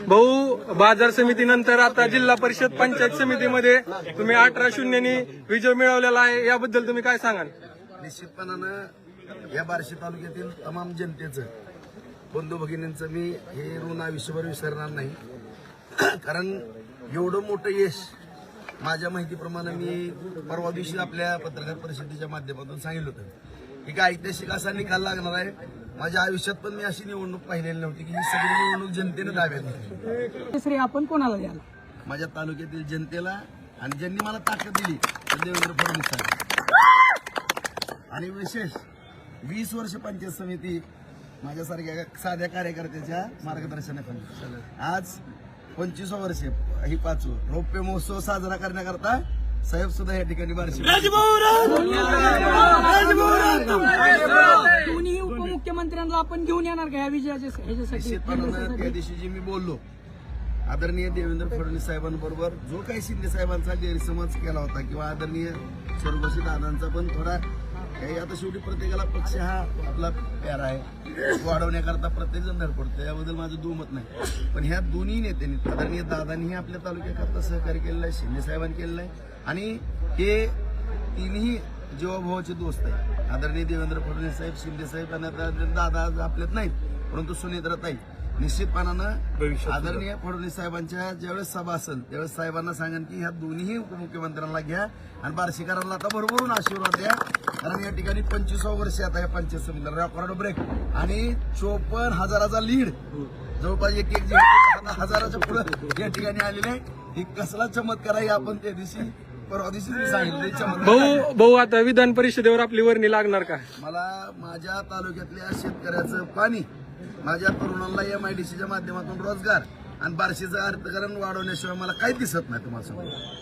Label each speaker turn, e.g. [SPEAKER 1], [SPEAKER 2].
[SPEAKER 1] भाऊ, बाजार समितीनंतर आता जिल्हा परिषद पंचायत समितीमध्ये तुम्ही 18-0 ने विजय मिळवलेला आहे, याबद्दल तुम्ही काय सांगाल?
[SPEAKER 2] निश्चितपणानं या बार्शी तालुक्यातील तमाम जनतेचं, बंधू भगिनींचं मी हे ऋण आयुष्यभर विसरणार नाही. कारण एवढं मोठं यश माझ्या माहितीप्रमाणे मी परवा दिवशी आपल्या पत्रकार परिषदेच्या माध्यमातून सांगितलं होतं की ऐतिहासिक असा निकाल लागणार आहे. माझ्या आयुष्यात पण मी अशी निवडणूक पाहिलेली नव्हती की ही सगळी निवडणूक जनतेनं ताब्यात घेतली.
[SPEAKER 3] श्री आपण कोणाला द्याल?
[SPEAKER 2] माझ्या तालुक्यातील जनतेला, आणि ज्यांनी मला ताकद दिली तर देवेंद्र फडणवीस साहेब. आणि विशेष 20 वर्ष पंचायत समिती माझ्यासारख्या साध्या कार्यकर्त्याच्या मार्गदर्शनाखाली आज 25 वर्ष ही 5वं रौप्य महोत्सव साजरा करण्याकरता साहेब सुद्धा या ठिकाणी बार्शी.
[SPEAKER 3] दोन्ही उपमुख्यमंत्र्यांना आपण घेऊन येणार का या विजयासाठी?
[SPEAKER 2] त्या दिवशी जी मी बोललो आदरणीय देवेंद्र फडणवीस साहेबांबरोबर जो काही शिंदे साहेबांचा गैरसमज केला होता किंवा आदरणीय स्वर्गवासी दादांचा पण थोडा काही, आता शेवटी प्रत्येकाला पक्ष हा आपला प्यारा आहे, वाढवण्याकरता प्रत्येक जण धडपडतो, याबद्दल माझं दुमत नाही. पण ह्या दोन्ही नेत्यांनी, आदरणीय दादांनीही आपल्या तालुक्याकरता सहकार्य केलेलं आहे, शिंदे साहेबांनी केलेलं आहे, आणि हे तिन्ही जीवाभावाचे दोस्त आहे. आदरणीय देवेंद्र फडणवीस साहेब, शिंदे साहेब आणि दादा आपल्यात नाहीत, परंतु सुनेत्राताई निश्चितपणानं आदरणीय फडणवीस साहेबांच्या ज्यावेळेस सभा असेल त्यावेळेस साहेबांना सांगेन की ह्या दोन्ही उपमुख्यमंत्र्यांना घ्या आणि बार्शीकरांना आता भरभरून आशीर्वाद द्या. कारण या ठिकाणी 25 वर्ष आता या पंचायत समितीला रेकॉर्ड ब्रेक आणि 54,000चा लीड, जवळपास एक हजाराच्या पुढे या ठिकाणी आलेले आहे. ही कसला चमत्कार आहे आपण त्या दिवशी परवा दिवशी सांगितलं.
[SPEAKER 1] भाऊ, आता विधान परिषदेवर आपली वर्णी लागणार का?
[SPEAKER 2] मला माझ्या तालुक्यातल्या शेतकऱ्याचं पाणी, माझ्या तरुणांना MIDCच्या माध्यमातून रोजगार आणि बार्शीचं अर्थकारण वाढवण्याशिवाय मला काही दिसत नाही. तुम्हाला सांगतो